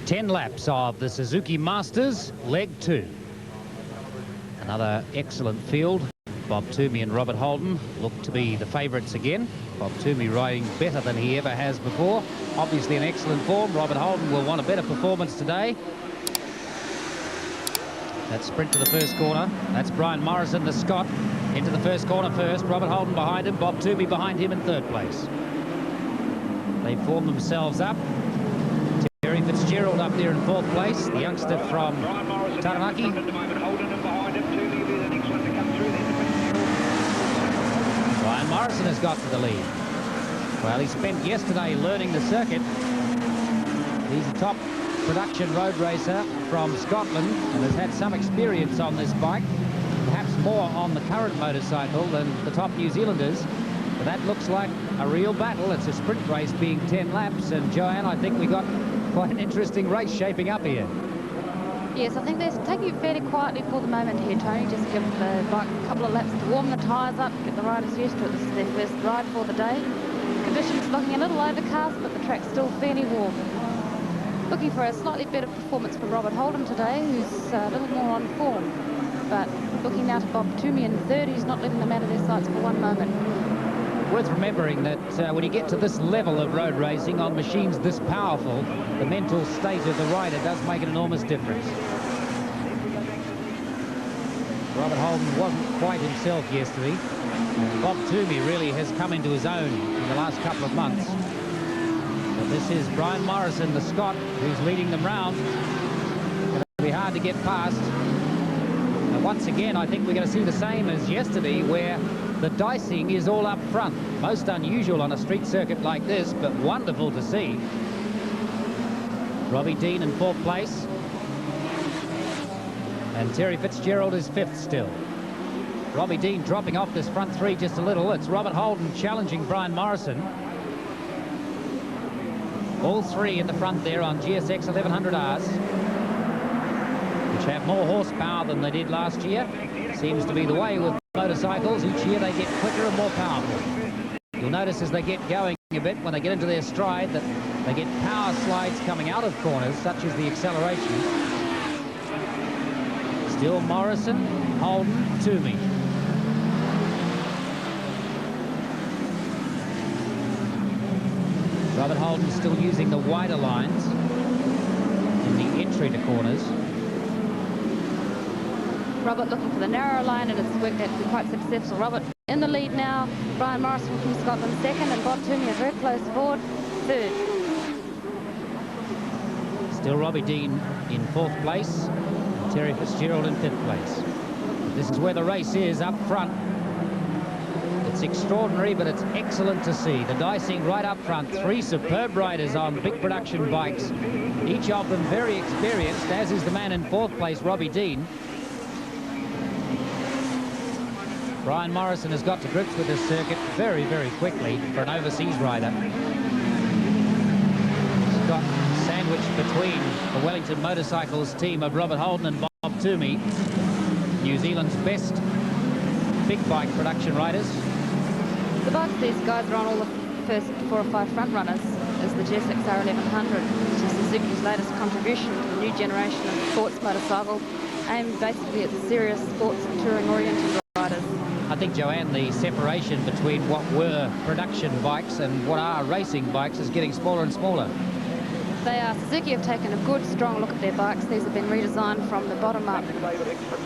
10 laps of the Suzuki Masters, leg 2. Another excellent field. Bob Toomey and Robert Holden look to be the favourites again. Bob Toomey riding better than he ever has before. Obviously in excellent form. Robert Holden will want a better performance today. That sprint to the first corner. That's Brian Morrison, the Scot, into the first corner first. Robert Holden behind him. Bob Toomey behind him in third place. They form themselves up. Terry Fitzgerald up there in fourth place. The youngster from Taranaki. Brian Morrison has got to the lead. Well, he spent yesterday learning the circuit. He's a top production road racer from Scotland and has had some experience on this bike, perhaps more on the current motorcycle than the top New Zealanders. But that looks like a real battle. It's a sprint race being 10 laps, and Joanne, I think we got quite an interesting race shaping up here. Yes, I think they're taking it fairly quietly for the moment here, Tony. Just give the bike a couple of laps to warm the tyres up, get the riders used to it. This is their first ride for the day. Conditions looking a little overcast, but the track's still fairly warm. Looking for a slightly better performance for Robert Holden today, who's a little more on form. But looking now to Bob Toomey in third, who's not letting them out of their sights for one moment. Worth remembering that when you get to this level of road racing on machines this powerful, the mental state of the rider does make an enormous difference. Robert Holden wasn't quite himself yesterday. Bob Toomey really has come into his own in the last couple of months. But this is Brian Morrison, the Scot, who's leading them round. It'll be hard to get past. And once again, I think we're going to see the same as yesterday, where the dicing is all up front. Most unusual on a street circuit like this, but wonderful to see. Robbie Dean in fourth place. And Terry Fitzgerald is fifth still. Robbie Dean dropping off this front three just a little. It's Robert Holden challenging Brian Morrison. All three in the front there on GSX 1100Rs, which have more horsepower than they did last year. Seems to be the way with motorcycles. Each year they get quicker and more powerful. You'll notice as they get going a bit, when they get into their stride, that they get power slides coming out of corners, such as the acceleration. Still Morrison, Holden, Toomey. Robert Holden still using the wider lines in the entry to corners. Robert looking for the narrower line, and it's worked out to be quite successful. Robert in the lead now. Brian Morrison from Scotland second, and Bob Toomey is very close forward, third. Still Robbie Dean in fourth place, and Terry Fitzgerald in fifth place. This is where the race is, up front. It's extraordinary, but it's excellent to see. The dicing right up front. Three superb riders on big production bikes. Each of them very experienced, as is the man in fourth place, Robbie Dean. Brian Morrison has got to grips with this circuit very, very quickly for an overseas rider. He's got sandwiched between the Wellington Motorcycles team of Robert Holden and Bob Toomey, New Zealand's best big bike production riders. The bikes these guys are on, all the first 4 or 5 front runners, is the GSX R1100, which is Suzuki's latest contribution to the new generation of sports motorcycle, aimed basically at the serious sports and touring-oriented riders. I think, Joanne, the separation between what were production bikes and what are racing bikes is getting smaller and smaller. They are. Suzuki have taken a good, strong look at their bikes. These have been redesigned from the bottom up.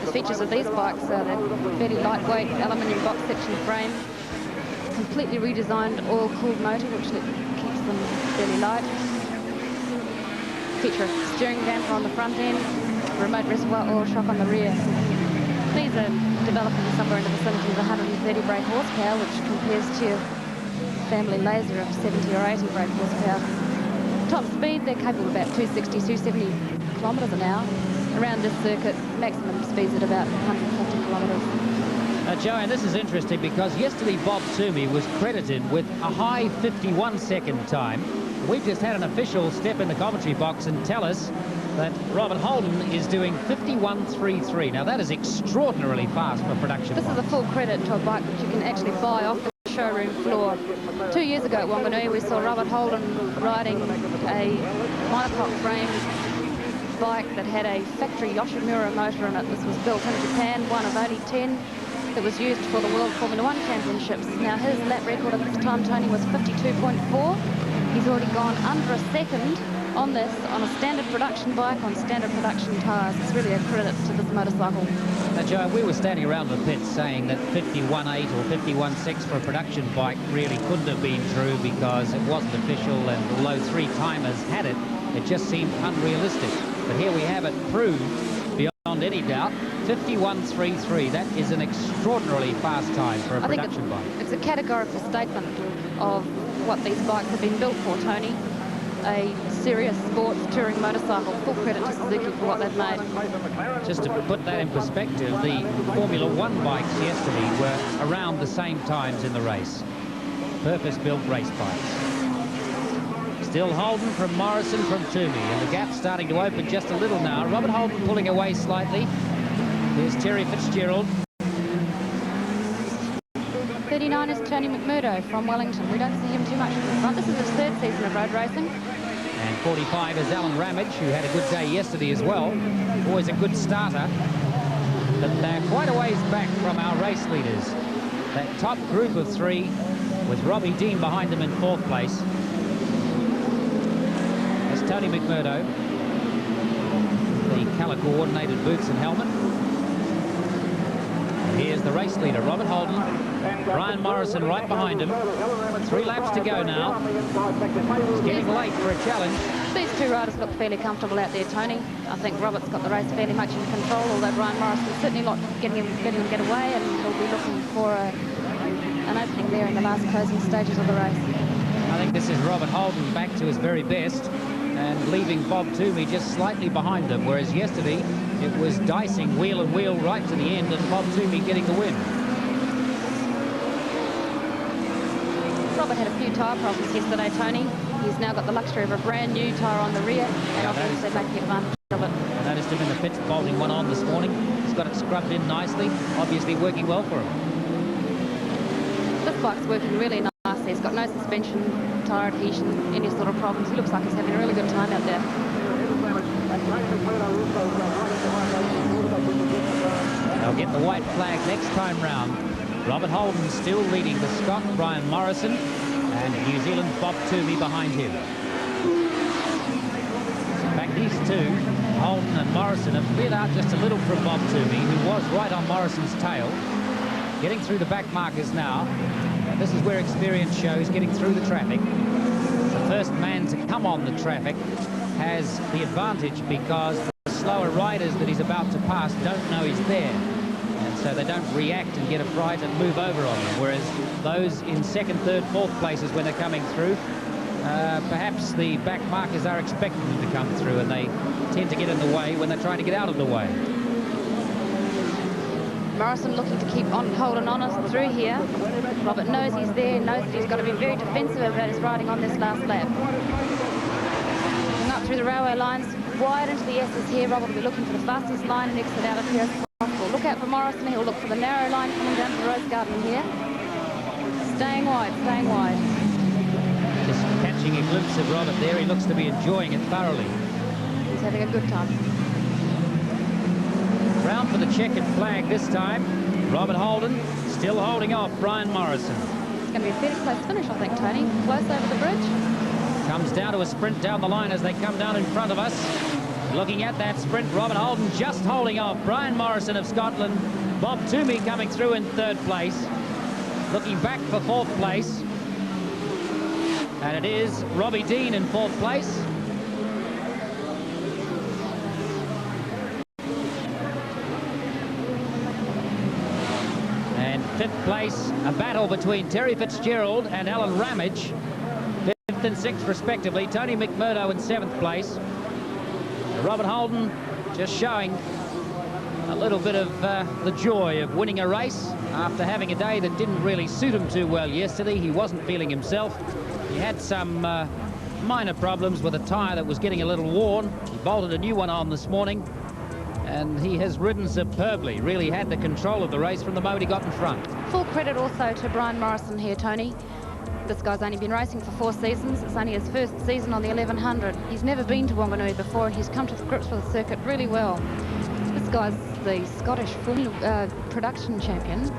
The features of these bikes are the fairly lightweight aluminium box section frame, completely redesigned oil-cooled motor, which keeps them fairly light. Feature a steering damper on the front end, remote reservoir oil shock on the rear. These are developing somewhere in the vicinity of 130 brake horsepower, which compares to your family laser of 70 or 80 brake horsepower. Top speed, they're capable of about 260, 270 kilometres an hour. Around this circuit, maximum speeds at about 150 kilometres. Joanne, this is interesting because yesterday Bob Toomey was credited with a high 51-second time. We've just had an official step in the commentary box and tell us that Robert Holden is doing 51.33. Now that is extraordinarily fast for production. This is a full credit to a bike that you can actually buy off the showroom floor. 2 years ago at Wanganui, we saw Robert Holden riding a monocoque frame bike that had a factory Yoshimura motor in it. This was built in Japan, one of only 10 that was used for the World Formula One Championships. Now his lap record at this time, Tony, was 52.4. He's already gone under a second on this, on a standard production bike, on standard production tyres. It's really a credit to this motorcycle. Now, Joe, we were standing around the pits saying that 51.8 or 51.6 for a production bike really couldn't have been true because it wasn't official, and although 3 timers had it, it just seemed unrealistic. But here we have it proved beyond any doubt. 51.33. That is an extraordinarily fast time for a production bike. It's a categorical statement of what these bikes have been built for, Tony. A serious sports touring motorcycle. Full credit to Suzuki for what they've made. Just to put that in perspective, the Formula One bikes yesterday were around the same times in the race. Purpose-built race bikes. Still Holden from Morrison from Toomey, and the gap's starting to open just a little now. Robert Holden pulling away slightly. Here's Terry Fitzgerald. 39 is Tony McMurdo from Wellington. We don't see him too much in the front. This is his 3rd season of road racing. And 45 is Alan Ramage, who had a good day yesterday as well. Always a good starter. But they're quite a ways back from our race leaders. That top group of 3 with Robbie Dean behind them in 4th place. That's Tony McMurdo. The colour-coordinated boots and helmet. Here's the race leader, Robert Holden. Brian Morrison right behind him. 3 laps to go now. It's getting late for a challenge. These 2 riders look fairly comfortable out there, Tony. I think Robert's got the race fairly much in control, although Brian Morrison's certainly not getting him get away, and he'll be looking for an opening there in the last closing stages of the race. I think this is Robert Holden back to his very best and leaving Bob Toomey just slightly behind him, whereas yesterday it was dicing wheel and wheel right to the end and Bob Toomey getting the win. Robert had a few tyre problems yesterday, Tony. He's now got the luxury of a brand new tyre on the rear, and obviously they're making advantage of it. I noticed him in the pits bolting one on this morning. He's got it scrubbed in nicely, obviously working well for him. This bike's working really nicely. He's got no suspension, tyre adhesion, any sort of problems. He looks like he's having a really good time out there. They'll get the white flag next time round. Robert Holden still leading the Scot, Brian Morrison, and New Zealand's Bob Toomey behind him. In fact, these 2, Holden and Morrison, have cleared out just a little from Bob Toomey, who was right on Morrison's tail. Getting through the back markers now. And this is where experience shows, getting through the traffic. The first man to come on the traffic has the advantage because the slower riders that he's about to pass don't know he's there. And so they don't react and get a fright and move over on him. Whereas those in 2nd, 3rd, 4th places when they're coming through, perhaps the back markers are expecting them to come through and they tend to get in the way when they're trying to get out of the way. Morrison looking to keep on holding on us through here. Robert knows he's there, knows that he's got to be very defensive about his riding on this last lap. Looking up through the railway lines, wide into the S's here. Robert will be looking for the fastest line and exit out of here as possible. Look out for Morrison. He'll look for the narrow line coming down to the Rose Garden here. Staying wide, staying wide. Just catching a glimpse of Robert there. He looks to be enjoying it thoroughly. He's having a good time. Round for the checkered flag this time. Robert Holden still holding off Brian Morrison. It's going to be a fairly close finish, I think, Tony. Close over the bridge. Comes down to a sprint down the line as they come down in front of us. Looking at that sprint, Robert Holden just holding off Brian Morrison of Scotland. Bob Toomey coming through in 3rd place. Looking back for 4th place. And it is Robbie Dean in 4th place. And 5th place, a battle between Terry Fitzgerald and Alan Ramage. 5th and 6th respectively. Tony McMurdo in 7th place. Robert Holden just showing a little bit of the joy of winning a race after having a day that didn't really suit him too well yesterday. He wasn't feeling himself. He had some minor problems with a tyre that was getting a little worn. He bolted a new one on this morning, and he has ridden superbly. Really had the control of the race from the moment he got in front. Full credit also to Brian Morrison here, Tony. This guy's only been racing for 4 seasons. It's only his first season on the 1100. He's never been to Wanganui before, and he's come to grips with the circuit really well. This guy's the Scottish production champion.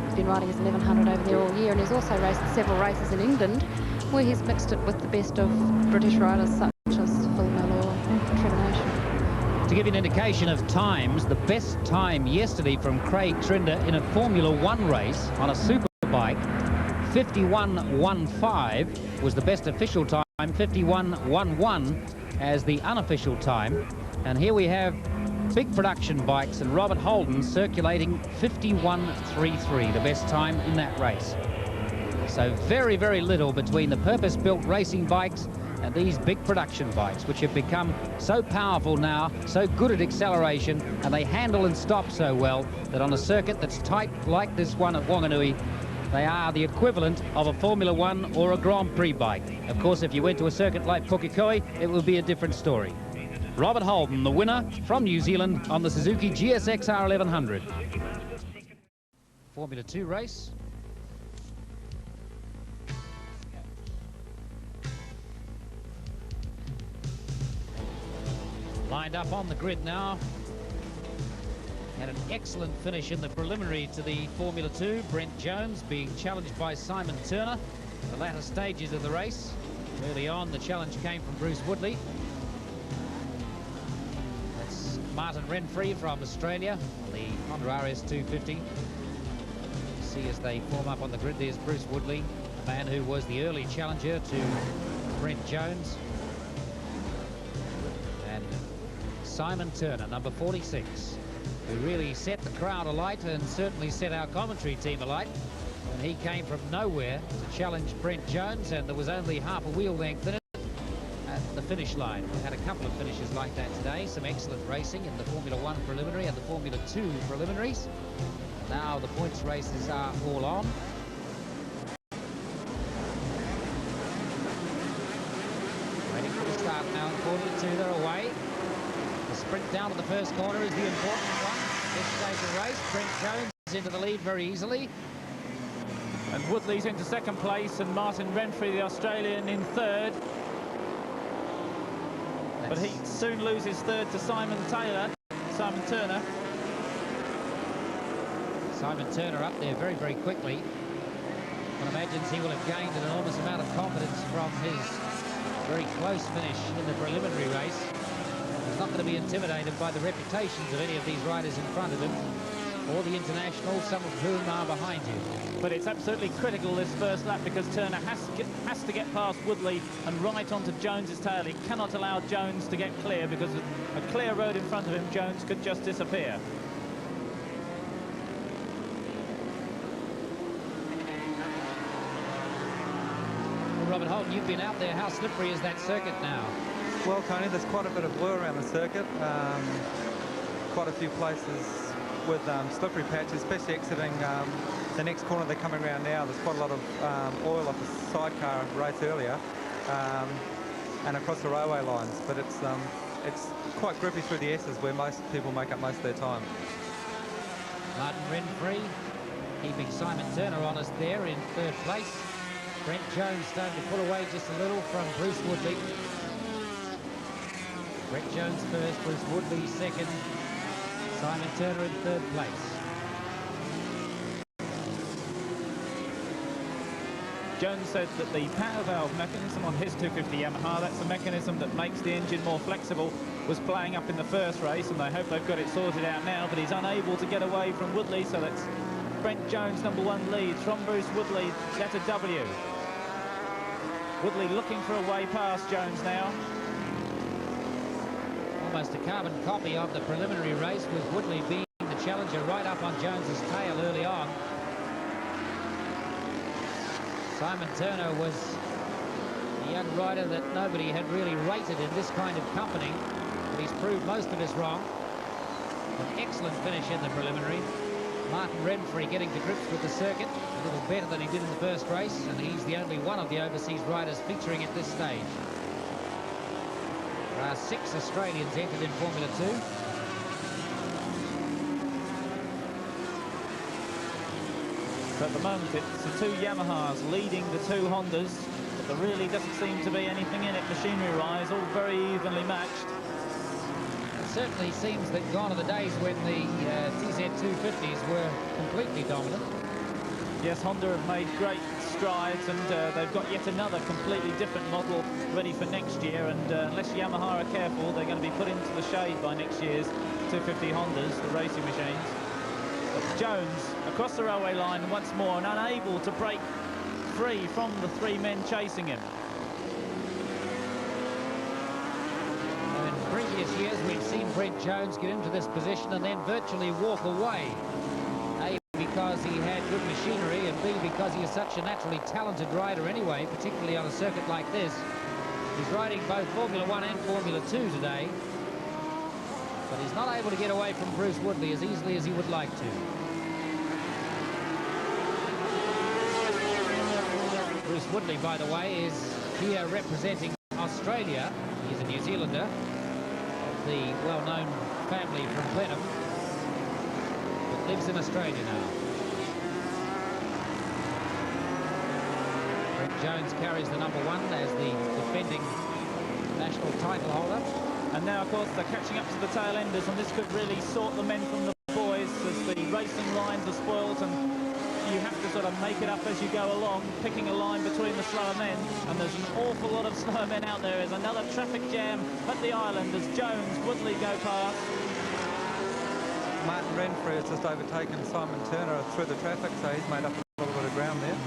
He's been riding his 1100 over there all year, and he's also raced several races in England, where he's mixed it with the best of British riders such as Phil Miller or Trevor Nash. To give you an indication of times, the best time yesterday from Craig Trinder in a Formula 1 race on a superbike, 51.15 was the best official time, 51.11 as the unofficial time. And here we have big production bikes and Robert Holden circulating 51.33, the best time in that race. So very, very little between the purpose-built racing bikes and these big production bikes, which have become so powerful now, so good at acceleration, and they handle and stop so well that on a circuit that's tight like this one at Wanganui, they are the equivalent of a Formula 1 or a Grand Prix bike. Of course, if you went to a circuit like Pukekohe, it would be a different story. Robert Holden, the winner from New Zealand on the Suzuki GSX-R 1100. Formula 2 race. Lined up on the grid now. Had an excellent finish in the preliminary to the Formula 2. Brent Jones being challenged by Simon Turner. The latter stages of the race. Early on, the challenge came from Bruce Woodley. That's Martin Renfree from Australia on the Honda RS 250. See as they form up on the grid, there's Bruce Woodley, a man who was the early challenger to Brent Jones. And Simon Turner, number 46. Who really set the crowd alight and certainly set our commentary team alight when he came from nowhere to challenge Brent Jones, and there was only half a wheel length in it at the finish line. We had a couple of finishes like that today, some excellent racing in the Formula 1 preliminary and the Formula 2 preliminaries. Now the points races are all on. Waiting for the start now in Formula 2, they're away. The sprint down to the first corner is the important one. This stage of the race, Brent Jones into the lead very easily. And Woodley's into second place, and Martin Renfree, the Australian, in third. But he soon loses third to Simon Turner. Simon Turner up there very, very quickly. One imagines he will have gained an enormous amount of confidence from his very close finish in the preliminary race. He's not going to be intimidated by the reputations of any of these riders in front of him, or the internationals, some of whom are behind you. But it's absolutely critical this first lap, because Turner has to get past Woodley and right onto Jones's tail. He cannot allow Jones to get clear, because a clear road in front of him, Jones could just disappear. Well, Robert Holden, you've been out there. How slippery is that circuit now? Well, Tony, there's quite a bit of blue around the circuit. Quite a few places with slippery patches, especially exiting the next corner they're coming around now. There's quite a lot of oil off the sidecar race earlier and across the railway lines. But it's quite grippy through the S's, where most people make up most of their time. Martin Renfree keeping Simon Turner honest there in third place. Brent Jones starting to pull away just a little from Bruce Woodley. Brent Jones first, Bruce Woodley second, Simon Turner in third place. Jones said that the power valve mechanism on his 250 Yamaha, that's the mechanism that makes the engine more flexible, was playing up in the first race, and they hope they've got it sorted out now, but he's unable to get away from Woodley, so that's Brent Jones, number 1 leads from Bruce Woodley, letter W. Woodley looking for a way past Jones now. Almost a carbon copy of the preliminary race, with Woodley being the challenger right up on Jones's tail early on. Simon Turner was a young rider that nobody had really rated in this kind of company, but he's proved most of us wrong. An excellent finish in the preliminary. Martin Renfree getting to grips with the circuit a little better than he did in the first race, and he's the only one of the overseas riders featuring at this stage. There are 6 Australians entered in Formula 2. So at the moment, it's the two Yamahas leading the two Hondas, but there really doesn't seem to be anything in it machinery-wise, all very evenly matched. It certainly seems that gone are the days when the TZ250s were completely dominant. Yes, Honda have made great strides, and they've got yet another completely different model ready for next year, and unless Yamaha are careful, they're going to be put into the shade by next year's 250 Hondas, the racing machines. But Jones across the railway line once more and unable to break free from the three men chasing him. In previous years, we've seen Brent Jones get into this position and then virtually walk away. A, because he had good machinery, and B, because he is such a naturally talented rider anyway, particularly on a circuit like this. He's riding both Formula 1 and Formula 2 today, but he's not able to get away from Bruce Woodley as easily as he would like to. Bruce Woodley, by the way, is here representing Australia. He's a New Zealander of the well-known family from Blenheim, but lives in Australia now. Brent Jones carries the number 1 as the defending national title holder. And now, of course, they're catching up to the tail enders, and this could really sort the men from the boys as the racing lines are spoilt, and you have to sort of make it up as you go along, picking a line between the slower men, and there's an awful lot of slower men out there. There's another traffic jam at the island as Jones, Woodley go past. Martin Renfrew has just overtaken Simon Turner through the traffic, so he's made up a little bit of ground there.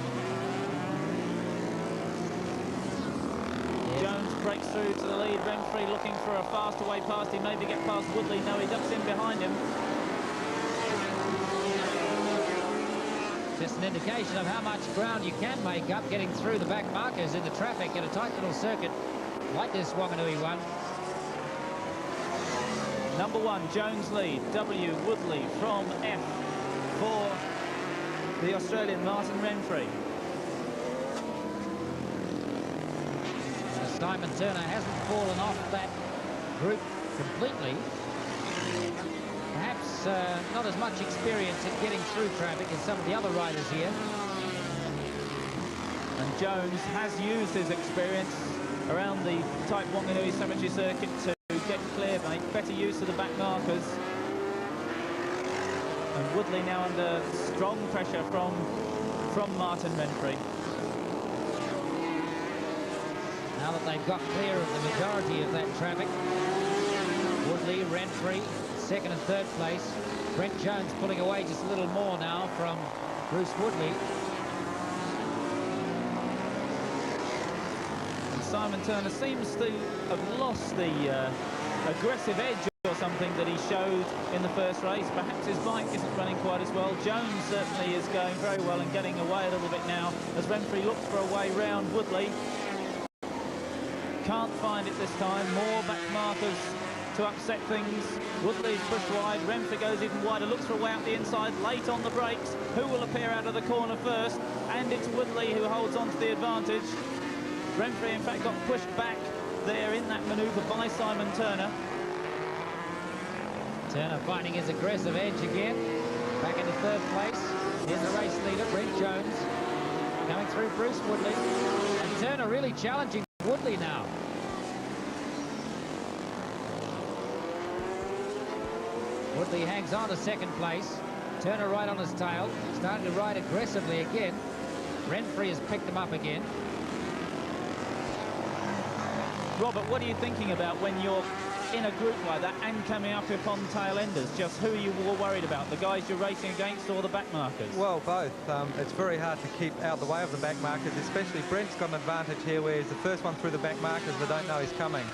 Jones breaks through to the lead. Renfrew looking for a faster way past him, maybe get past Woodley. No, he ducks in behind him. Just an indication of how much ground you can make up getting through the back markers in the traffic in a tight little circuit like this Wanganui one. Number 1, Jones lead. W, Woodley from F for the Australian Martin Renfrew. Simon Turner hasn't fallen off that group completely. Perhaps not as much experience in getting through traffic as some of the other riders here. And Jones has used his experience around the tight Wanganui Cemetery circuit to get clear, make better use of the back markers. And Woodley now under strong pressure from Martin Renfrew. Now that they've got clear of the majority of that traffic, Woodley, Renfrew, second and third place. Brent Jones pulling away just a little more now from Bruce Woodley. And Simon Turner seems to have lost the aggressive edge or something that he showed in the first race. Perhaps his bike isn't running quite as well. Jones certainly is going very well and getting away a little bit now as Renfrew looks for a way round Woodley. Can't find it this time. More back markers to upset things. Woodley's pushed wide. Renfrew goes even wider. Looks for a way out the inside. Late on the brakes. Who will appear out of the corner first? And it's Woodley who holds on to the advantage. Renfrew, in fact, got pushed back there in that manoeuvre by Simon Turner. Turner finding his aggressive edge again. Back into third place. Here's the race leader, Brent Jones. Coming through Bruce Woodley. And Turner really challenging Woodley now. Woodley hangs on to second place. Turner right on his tail. Starting to ride aggressively again. Renfrew has picked him up again. Robert, what are you thinking about when you're in a group like that and coming up upon tail enders? Just who are you more worried about? The guys you're racing against or the back markers? Well, both. It's very hard to keep out the way of the back markers, especially Brent's got an advantage here where he's the first one through the back markers. They don't know he's coming.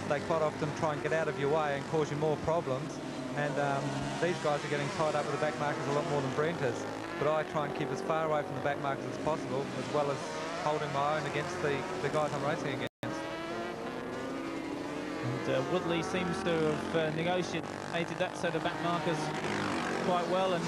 They quite often try and get out of your way and cause you more problems. And these guys are getting tied up with the back markers a lot more than Brent is. But I try and keep as far away from the back markers as possible, as well as holding my own against the guys I'm racing against. And Woodley seems to have negotiated that set of back markers quite well and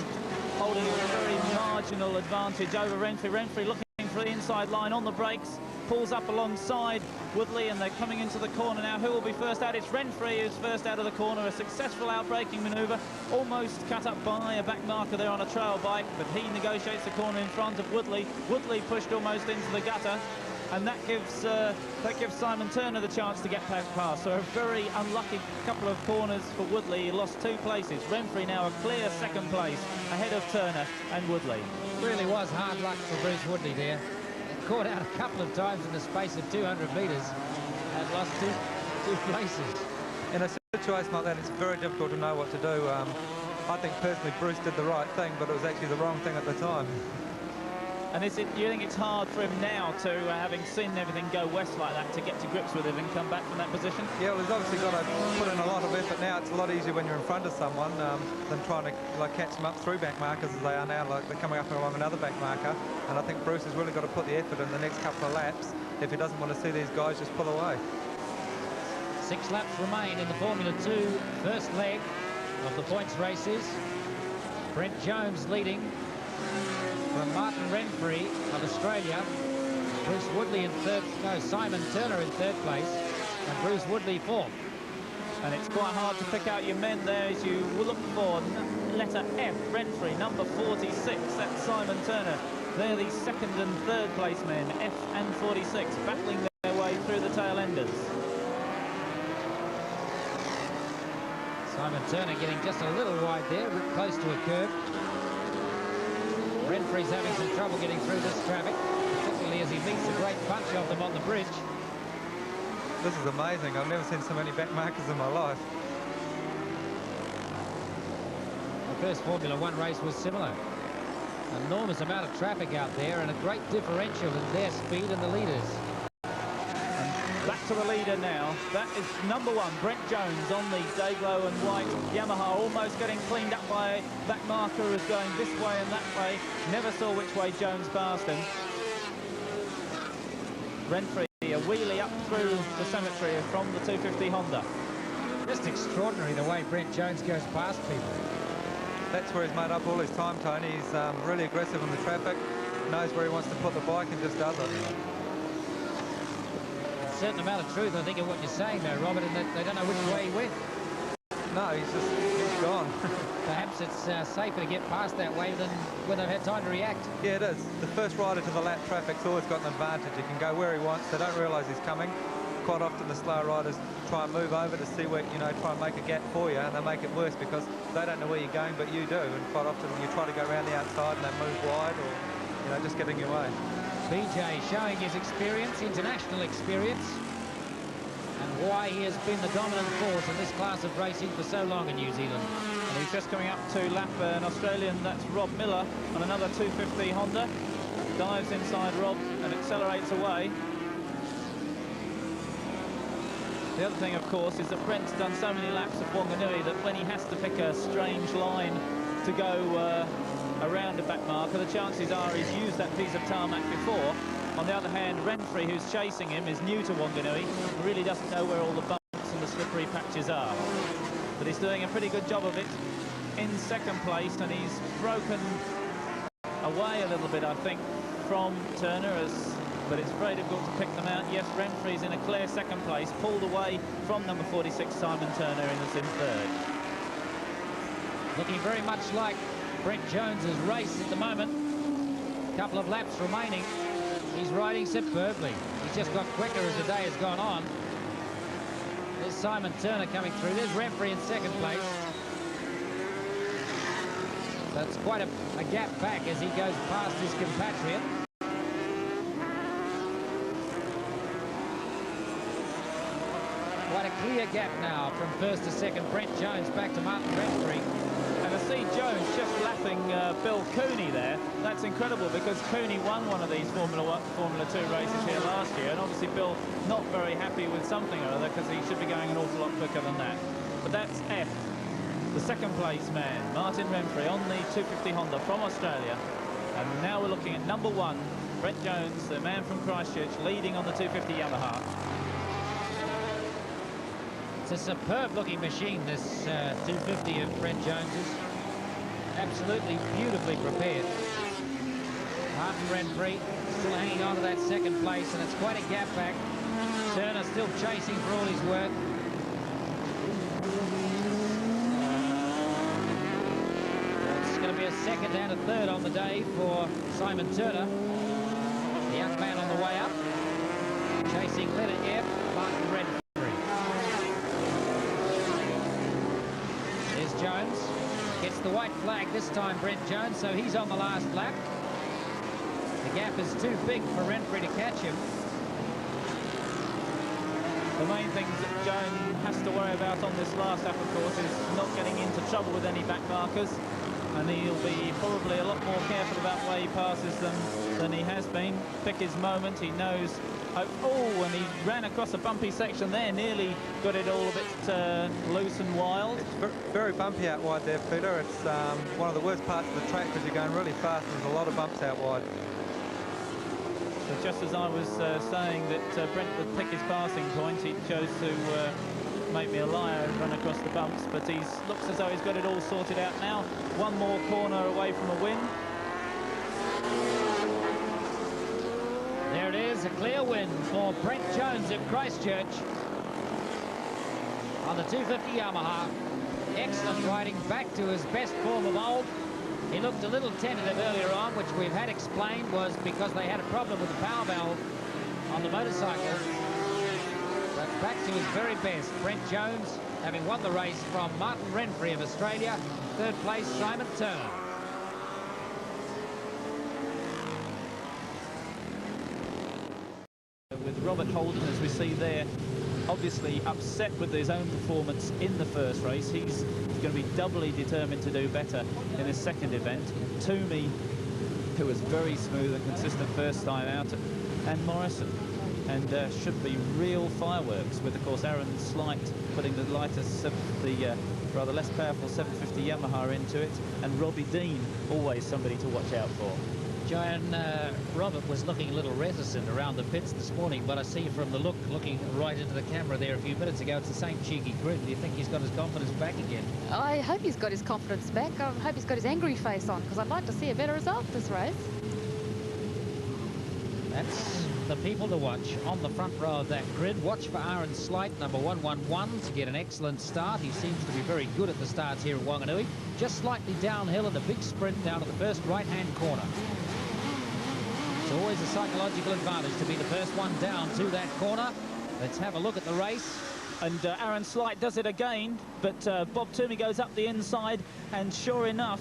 holding a very marginal advantage over Renfrew. Renfrew looking Renfrey inside line on the brakes, pulls up alongside Woodley, and they're coming into the corner now. Who will be first out? It's Renfrey who's first out of the corner. A successful outbraking manoeuvre, almost cut up by a back marker there on a trail bike, but he negotiates the corner in front of Woodley. Woodley pushed almost into the gutter, and that gives Simon Turner the chance to get past. So a very unlucky couple of corners for Woodley. He lost 2 places. Renfrey now a clear second place ahead of Turner and Woodley. Really was hard luck for Bruce Woodley there. Caught out a couple of times in the space of 200 metres and lost two places. In a situation like that, it's very difficult to know what to do. I think personally Bruce did the right thing, but it was actually the wrong thing at the time. And you think it's hard for him now to, having seen everything go west like that, to get to grips with it and come back from that position? Yeah, well, he's obviously got to put in a lot of effort now. It's a lot easier when you're in front of someone than trying to catch them up through back markers as they are now. Like they're coming up along another back marker, and I think Bruce has really got to put the effort in the next couple of laps if he doesn't want to see these guys just pull away. 6 laps remain in the Formula 2 first leg of the points races. Brent Jones leading from Martin Renfrey of Australia. Bruce Woodley in Simon Turner in 3rd place, and Bruce Woodley 4th. And it's quite hard to pick out your men there as you look for letter F, Renfrey, number 46. That's Simon Turner. They're the 2nd and 3rd place men, F and 46, battling their way through the tail enders. Simon Turner getting just a little wide there, close to a curve. Renfrey's having some trouble getting through this traffic, particularly as he meets a great bunch of them on the bridge. This is amazing. I've never seen so many back markers in my life. The first Formula 1 race was similar. An enormous amount of traffic out there and a great differential in their speed and the leaders. Back to the leader now. That is number 1, Brent Jones on the Dayglow and white Yamaha, almost getting cleaned up by that marker who's going this way and that way. Never saw which way Jones passed him. Renfrey a wheelie up through the cemetery from the 250 Honda. Just extraordinary the way Brent Jones goes past people. That's where he's made up all his time, Tony. He's really aggressive in the traffic, knows where he wants to put the bike and just does it. A certain amount of truth, I think, in what you're saying there, Robert, and that they don't know which way he went. No, he's gone. Perhaps it's safer to get past that way than when they've had time to react. Yeah, it is. The first rider to the lap traffic's always got an advantage. He can go where he wants. They don't realise he's coming. Quite often the slower riders try and move over to see where, try and make a gap for you, and they make it worse because they don't know where you're going, but you do. And quite often you try to go around the outside and they move wide or, just getting your way. BJ showing his experience, international experience, and why he has been the dominant force in this class of racing for so long in New Zealand. And he's just coming up to lap an Australian, that's Rob Miller, on another 250 Honda. Dives inside Rob and accelerates away. The other thing, of course, is that Brent's done so many laps of Wanganui that when he has to pick a strange line to go around a back marker, the chances are he's used that piece of tarmac before. On the other hand, Renfrey, who's chasing him, is new to Wanganui, really doesn't know where all the bumps and the slippery patches are. But he's doing a pretty good job of it in 2nd place, and he's broken away a little bit, I think, from Turner, but it's very difficult to pick them out. Yes, Renfrey's in a clear 2nd place, pulled away from number 46, Simon Turner, and is in 3rd. Looking very much like Brent Jones's race at the moment. A couple of laps remaining. He's riding superbly. He's just got quicker as the day has gone on. There's Simon Turner coming through. There's Renfrey in 2nd place. So it's quite a gap back as he goes past his compatriot. Quite a clear gap now from 1st to 2nd. Brent Jones back to Martin Renfrey. And to see Jones just lapping Bill Cooney there, that's incredible, because Cooney won one of these Formula 2 races here last year, and obviously Bill not very happy with something or other because he should be going an awful lot quicker than that. But that's F, the 2nd place man, Martin Renfrey on the 250 Honda from Australia. And now we're looking at number 1, Brent Jones, the man from Christchurch, leading on the 250 Yamaha. It's a superb-looking machine, this 250 of Brent Jones's. Absolutely beautifully prepared. Martin Renfrey still hanging on to that second place, and it's quite a gap back. Turner still chasing for all his work. It's going to be a second and a third on the day for Simon Turner. The young man on the way up. Chasing letter F, Martin Renfrey. There's Jones. Gets the white flag this time, Brent Jones, so he's on the last lap. The gap is too big for Renfrey to catch him. The main things that Jones has to worry about on this last lap, of course, is not getting into trouble with any back markers. And he'll be probably a lot more careful about where he passes them than he has been. Pick his moment, he knows. Oh, and he ran across a bumpy section there, nearly got it all a bit loose and wild. It's very bumpy out wide there, Peter. It's one of the worst parts of the track because you're going really fast and there's a lot of bumps out wide. So just as I was saying that Brent would pick his passing point, he chose to make me a liar and run across the bumps, but he looks as though he's got it all sorted out now. One more corner away from a win. There it is, a clear win for Brent Jones of Christchurch on the 250 Yamaha. Excellent riding, back to his best form of old. He looked a little tentative earlier on, which we've had explained was because they had a problem with the power valve on the motorcycle. But back to his very best. Brent Jones having won the race from Martin Renfrey of Australia. Third place, Simon Turner. With Robert Holden, as we see there, obviously upset with his own performance in the first race. He's going to be doubly determined to do better in his second event. Toomey, who was very smooth and consistent first time out, and Morrison. And should be real fireworks with, of course, Aaron Slight putting the lighter, the rather less powerful 750 Yamaha into it, and Robbie Dean, always somebody to watch out for. Joan, Robert was looking a little reticent around the pits this morning, but I see from the look, looking right into the camera there a few minutes ago, it's the same cheeky grin. Do you think he's got his confidence back again? I hope he's got his confidence back. I hope he's got his angry face on, because I'd like to see a better result this race. That's the people to watch on the front row of that grid. Watch for Aaron Slight, number 111, to get an excellent start. He seems to be very good at the starts here at Wanganui. Just slightly downhill and a big sprint down to the first right-hand corner. It's always a psychological advantage to be the first one down to that corner. Let's have a look at the race. And Aaron Slight does it again, but Bob Toomey goes up the inside, and sure enough,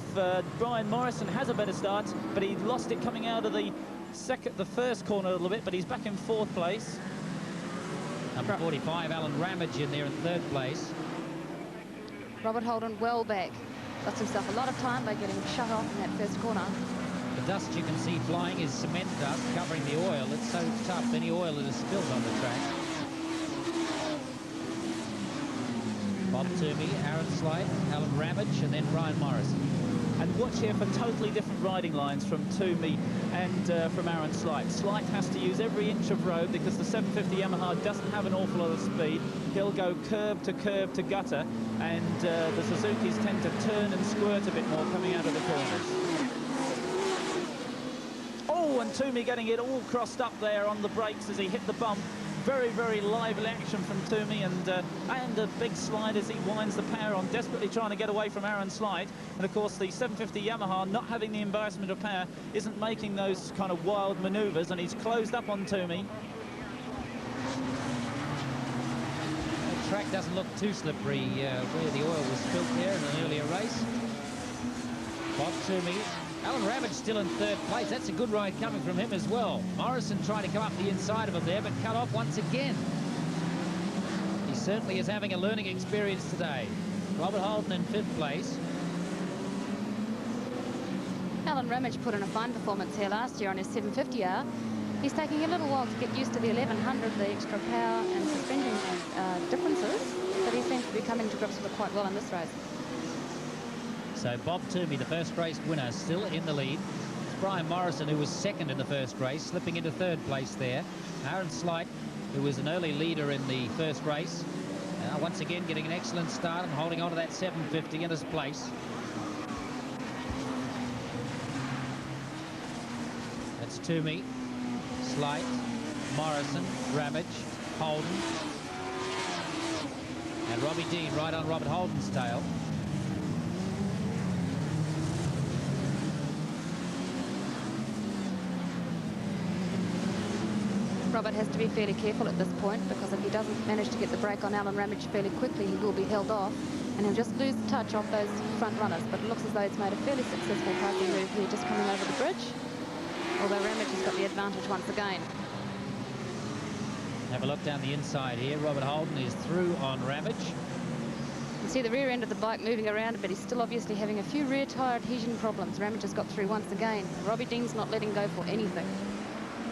Brian Morrison has a better start, but he lost it coming out of the first corner a little bit, but he's back in fourth place. Number 45, Alan Ramage in there in third place. Robert Holden well back. Lost himself a lot of time by getting shut off in that first corner. The dust you can see flying is cement dust covering the oil. It's so tough, any oil that is spilled on the track. Bob Toomey, Aaron Slight, Alan Ramage, and then Brian Morrison. And watch here for totally different riding lines from Toomey and from Aaron Slight. Slight has to use every inch of road because the 750 Yamaha doesn't have an awful lot of speed. He'll go curb to gutter, and the Suzukis tend to turn and squirt a bit more coming out of the corners. Oh, and Toomey getting it all crossed up there on the brakes as he hit the bump. Very, very lively action from Toomey, and a big slide as he winds the power on, desperately trying to get away from Aaron Slight. And of course, the 750 Yamaha, not having the embarrassment of power, isn't making those kind of wild manoeuvres, and he's closed up on Toomey. The track doesn't look too slippery where the oil was spilt there in an earlier race. Bob Toomey. Alan Ramage still in third place. That's a good ride coming from him as well. Morrison trying to come up the inside of him there, but cut off once again. He certainly is having a learning experience today. Robert Holden in fifth place. Alan Ramage put in a fine performance here last year on his 750R. He's taking a little while to get used to the 1100, the extra power and suspension differences, but he seems to be coming to grips with it quite well in this race. So Bob Toomey, the first race winner, still in the lead. It's Brian Morrison, who was second in the first race, slipping into third place there. Aaron Slight, who was an early leader in the first race, once again getting an excellent start and holding on to that 750 in his place. Toomey, Slight, Morrison, Ramage, Holden, and Robbie Dean right on Robert Holden's tail. Robert has to be fairly careful at this point, because if he doesn't manage to get the break on Alan Ramage fairly quickly, he will be held off, and he'll just lose touch of those front runners. But it looks as though it's made a fairly successful passing move here, just coming over the bridge, although Ramage has got the advantage once again. Have a look down the inside here. Robert Holden is through on Ramage. You can see the rear end of the bike moving around, but he's still obviously having a few rear tyre adhesion problems. Ramage has got through once again. Robbie Dean's not letting go for anything.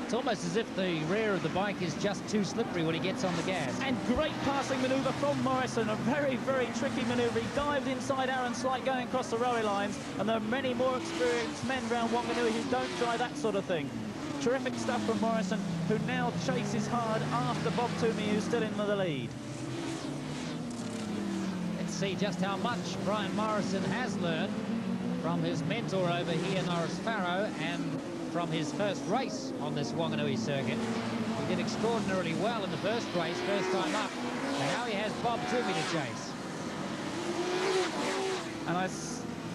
It's almost as if the rear of the bike is just too slippery when he gets on the gas. And great passing manoeuvre from Morrison. A very, very tricky manoeuvre. He dived inside Aaron Slight going across the rowing lines, and there are many more experienced men around Wanganui who don't try that sort of thing. Terrific stuff from Morrison, who now chases hard after Bob Toomey, who's still in the lead. Let's see just how much Brian Morrison has learned from his mentor over here, Norris Farrow, and from his first race on this Wanganui circuit. He did extraordinarily well in the first race, first time up. Now he has Bob Toomey to chase. And I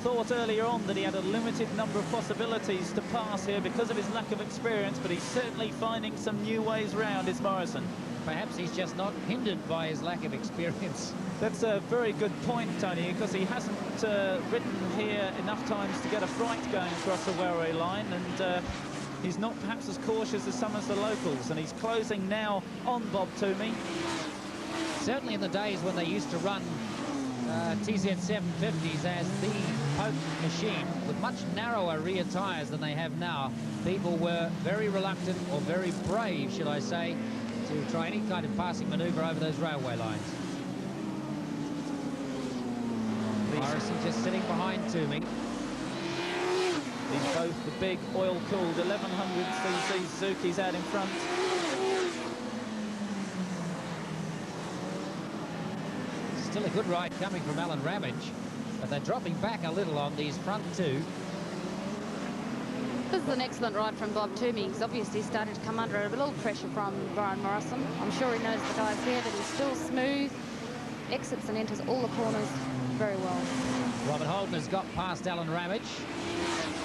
thought earlier on that he had a limited number of possibilities to pass here because of his lack of experience, but he's certainly finding some new ways round, is Morrison. Perhaps he's just not hindered by his lack of experience. That's a very good point, Tony, because he hasn't ridden here enough times to get a fright going across the railway line, and he's not perhaps as cautious as some of the locals, and he's closing now on Bob Toomey. Certainly in the days when they used to run TZ 750s as the poke machine with much narrower rear tyres than they have now, people were very reluctant, or very brave, should I say, to try any kind of passing manoeuvre over those railway lines. Morrison just sitting behind Toomey. These both the big oil-cooled 1100cc Suzuki's out in front. Still a good ride coming from Alan Ramage, but they're dropping back a little on these front two. This is an excellent ride from Bob Toomey. He's obviously starting to come under a little pressure from Brian Morrison. I'm sure he knows the guys here, but he's still smooth, exits and enters all the corners very well. Robert Holden has got past Alan Ramage.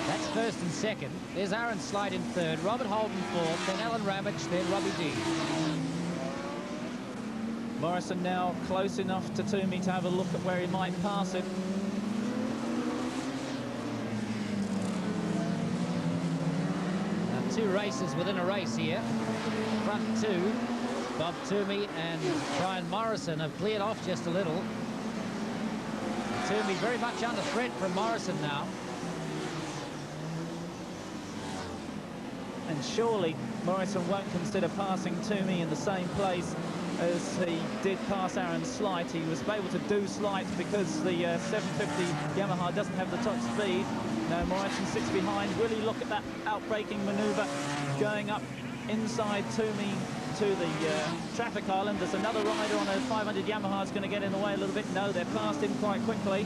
That's first and second. There's Aaron Slight in third, Robert Holden fourth, then Alan Ramage, then Robbie Dean. Morrison now close enough to Toomey to have a look at where he might pass it. Now, two races within a race here. Front two, Bob Toomey and Brian Morrison have cleared off just a little. Toomey very much under threat from Morrison now. And surely Morrison won't consider passing Toomey in the same place as he did pass Aaron Slight. He was able to do Slight because the 750 Yamaha doesn't have the top speed. Now Morrison sits behind. Will he look at that outbraking manoeuvre going up inside Toomey to the traffic island? There's another rider on a 500 Yamaha is going to get in the way a little bit. No, they're past him quite quickly.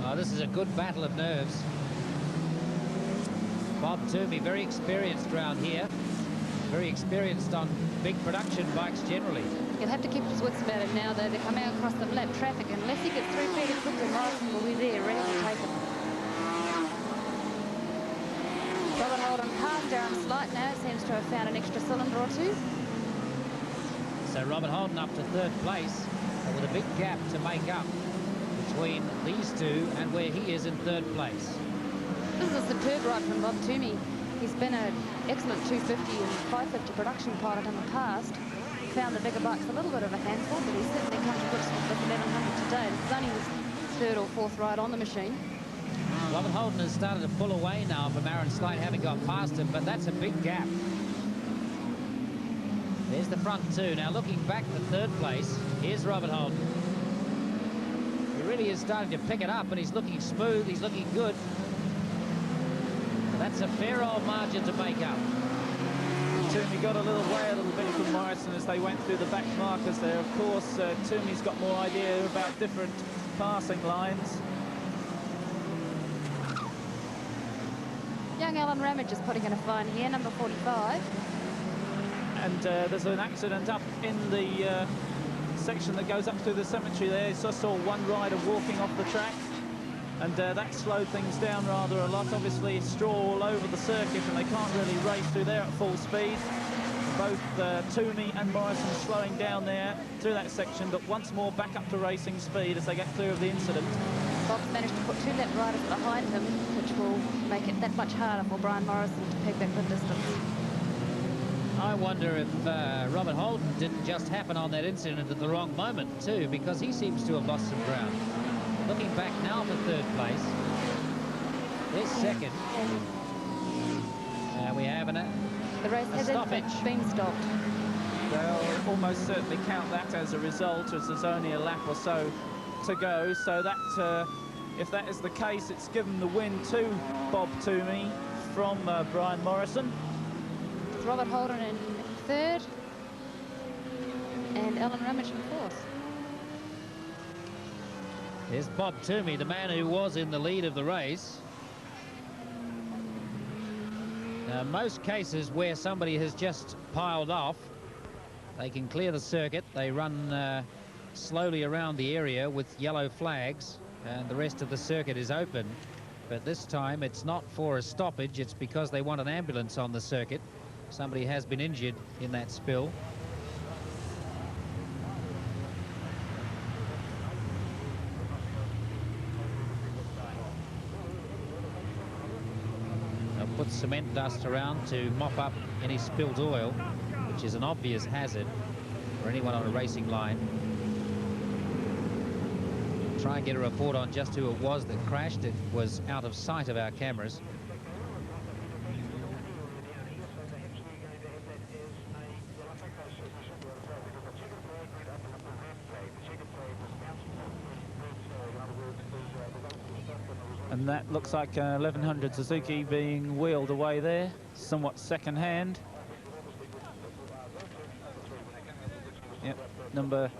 Oh, this is a good battle of nerves. Bob Toomey, very experienced around here. Very experienced on big production bikes generally. He'll have to keep his wits about it now, though. They're coming across the lap traffic. Unless he gets through fairly quickly, Morrison will be there, ready to take him. Robert Holden past Aaron Slight now. Seems to have found an extra cylinder or two. So Robert Holden up to third place, but with a big gap to make up between these two and where he is in third place. This is a superb ride from Bob Toomey. He's been an excellent 250 and 550 production pilot in the past. Found the bigger bikes a little bit of a handful, but he's certainly come to grips with the 1100 today. This is only his third or fourth ride on the machine. Robert Holden has started to pull away now from Aaron Slight, having got past him, but that's a big gap. There's the front two. Now looking back to third place, here's Robert Holden. He really is starting to pick it up, and he's looking smooth, he's looking good. That's a fair old margin to make up. Toomey got a little way a little bit from Morrison as they went through the back markers there. Of course, Toomey's got more idea about different passing lines. young Alan Ramage is putting in a fine here, number 45. And there's an accident up in the section that goes up through the cemetery there. So I saw one rider walking off the track, and that slowed things down rather a lot. Obviously, straw all over the circuit, and they can't really race through there at full speed. Both Toomey and Morrison slowing down there through that section, but once more back up to racing speed as they get clear of the incident. Bob's managed to put 2 lap riders behind him, which will make it that much harder for Brian Morrison to pick back the distance. I wonder if Robert Holden didn't just happen on that incident at the wrong moment too, because he seems to have lost some ground. Looking back now for 3rd place. There's 2nd. We have The race has in fact been stopped. They'll almost certainly count that as a result, as there's only a lap or so to go. So that, if that is the case, it's given the win to Bob Toomey from Brian Morrison. It's Robert Holden in 3rd and Alan Ramage in 4th. There's Bob Toomey, the man who was in the lead of the race. Now, most cases where somebody has just piled off, they can clear the circuit. They run slowly around the area with yellow flags, and the rest of the circuit is open. But this time it's not for a stoppage, it's because they want an ambulance on the circuit. Somebody has been injured in that spill. They'll put cement dust around to mop up any spilled oil, which is an obvious hazard for anyone on a racing line. Try and get a report on just who it was that crashed. It was out of sight of our cameras. And that looks like 1100 Suzuki being wheeled away there, somewhat second-hand. Yep, number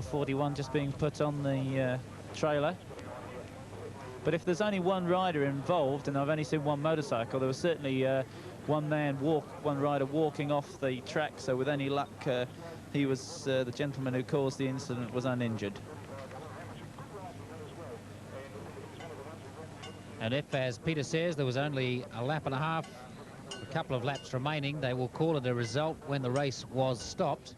41 just being put on the trailer. But if there's only one rider involved, and I've only seen one motorcycle, there was certainly one rider walking off the track. So with any luck, he was the gentleman who caused the incident was uninjured. And if, as Peter says, there was only a lap and a half, a couple of laps remaining, they will call it a result when the race was stopped.